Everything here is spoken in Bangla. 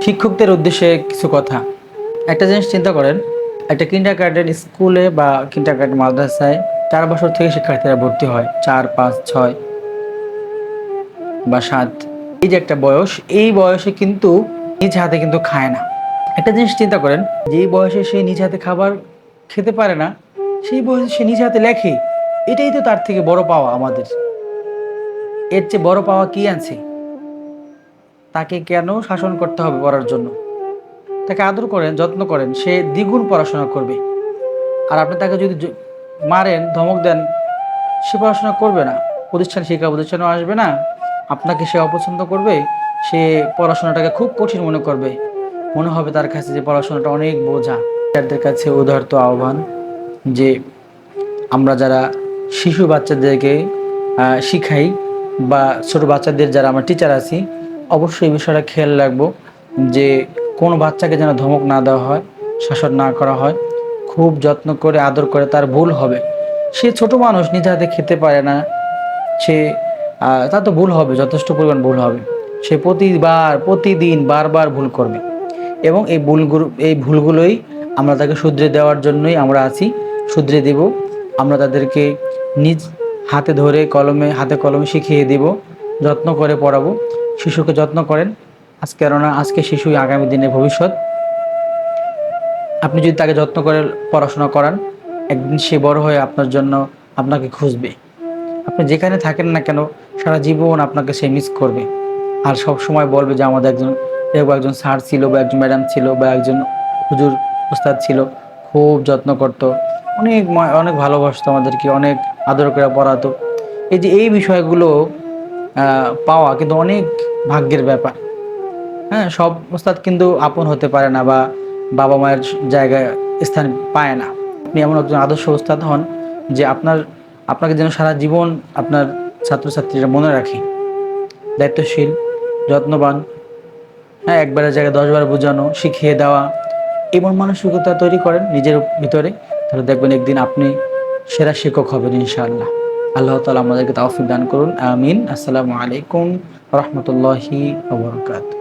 শিক্ষকদের উদ্দেশ্যে কিছু কথা। একটা জিনিস চিন্তা করেন, একটা কিন্ডারগার্টেন স্কুলে বা কিন্ডারগার্টেন মাদ্রাসায় 4 বছর থেকে শিক্ষার্থীরা ভর্তি হয়, 4, 5, 6 বা 7। এই যে একটা বয়স, এই বয়সে কিন্তু নিজ হাতে কিন্তু খায় না। একটা জিনিস চিন্তা করেন, যেই বয়সে সে নিজ হাতে খাবার খেতে পারে না, সেই বয়সে সে নিজ হাতে লেখে। এটাই তো তার থেকে বড় পাওয়া আমাদের। এর চেয়ে বড় পাওয়া কি আছে? তাকে কেন শাসন করতে হবে পড়ার জন্য? তাকে আদর করেন, যত্ন করেন, সে দ্বিগুণ পড়াশোনা করবে। আর আপনি তাকে যদি মারেন, ধমক দেন, সে পড়াশোনা করবে না। শিক্ষা প্রতিষ্ঠানেও আসবে না। আপনাকে সে অপছন্দ করবে। সে পড়াশোনাটাকে খুব কঠিন মনে করবে। মনে হবে তার কাছে যে পড়াশোনাটা অনেক বোঝা। তাদের কাছে উদারত আহ্বান যে আমরা যারা শিশু বাচ্চাদেরকে শিখাই বা ছোট বাচ্চাদের যারা আমরা টিচার আছি, অবশ্যই এই বিষয়টা খেয়াল রাখবো যে কোনো বাচ্চাকে যেন ধমক না দেওয়া হয়, শাসন না করা হয়। খুব যত্ন করে আদর করে। তার ভুল হবে, সে ছোট মানুষ, নিজে হাতে খেতে পারে না, সে তার তো ভুল হবে, যথেষ্ট পরিমাণ ভুল হবে। সে প্রতিদিন বারবার ভুল করবে এবং এই ভুলগুলোই আমরা তাকে শুধরে দেওয়ার জন্যই আমরা আছি, শুধরে দেব। আমরা তাদেরকে নিজ হাতে কলমে শিখিয়ে দেব, যত্ন করে পড়াবো। শিশুকে যত্ন করেন কেননা আজকে শিশুই আগামী দিনের ভবিষ্যৎ। আপনি যদি তাকে যত্ন করে পড়াশোনা করান, একদিন সে বড় হয়ে আপনার জন্য আপনাকে খুঁজবে। আপনি যেখানে থাকেন না কেন, সারা জীবন আপনাকে সে মিস করবে। আর সব সময় বলবে যে আমাদের একজন স্যার ছিল বা একজন ম্যাডাম ছিল বা একজন হুজুর উস্তাদ ছিল, খুব যত্ন করতো, অনেক অনেক ভালোবাসতো আমাদেরকে, অনেক আদর করে পড়াতো। এই বিষয়গুলো পাওয়া কিন্তু অনেক ভাগ্যের ব্যাপার। হ্যাঁ, সব উস্তাদ কিন্তু আপন হতে পারে না বা বাবা মায়ের জায়গায় স্থান পায় না। আপনি এমন একজন আদর্শ উস্তাদ হন যে আপনাকে যেন সারা জীবন আপনার ছাত্রছাত্রীরা মনে রাখে। দায়িত্বশীল, যত্নবান, হ্যাঁ, একবারের জায়গায় 10 বার বোঝানো, শিখিয়ে দেওয়া, এমন মানসিকতা তৈরি করেন নিজের ভিতরে, তাহলে দেখবেন একদিন আপনি সেরা শিক্ষক হবেন ইনশাআল্লাহ। আল্লাহ তাআলা আমাদেরকে তৌফিক দান করুন, আমিন। আসসালামু আলাইকুম ওয়া রাহমাতুল্লাহি ওয়া বারাকাতুহু।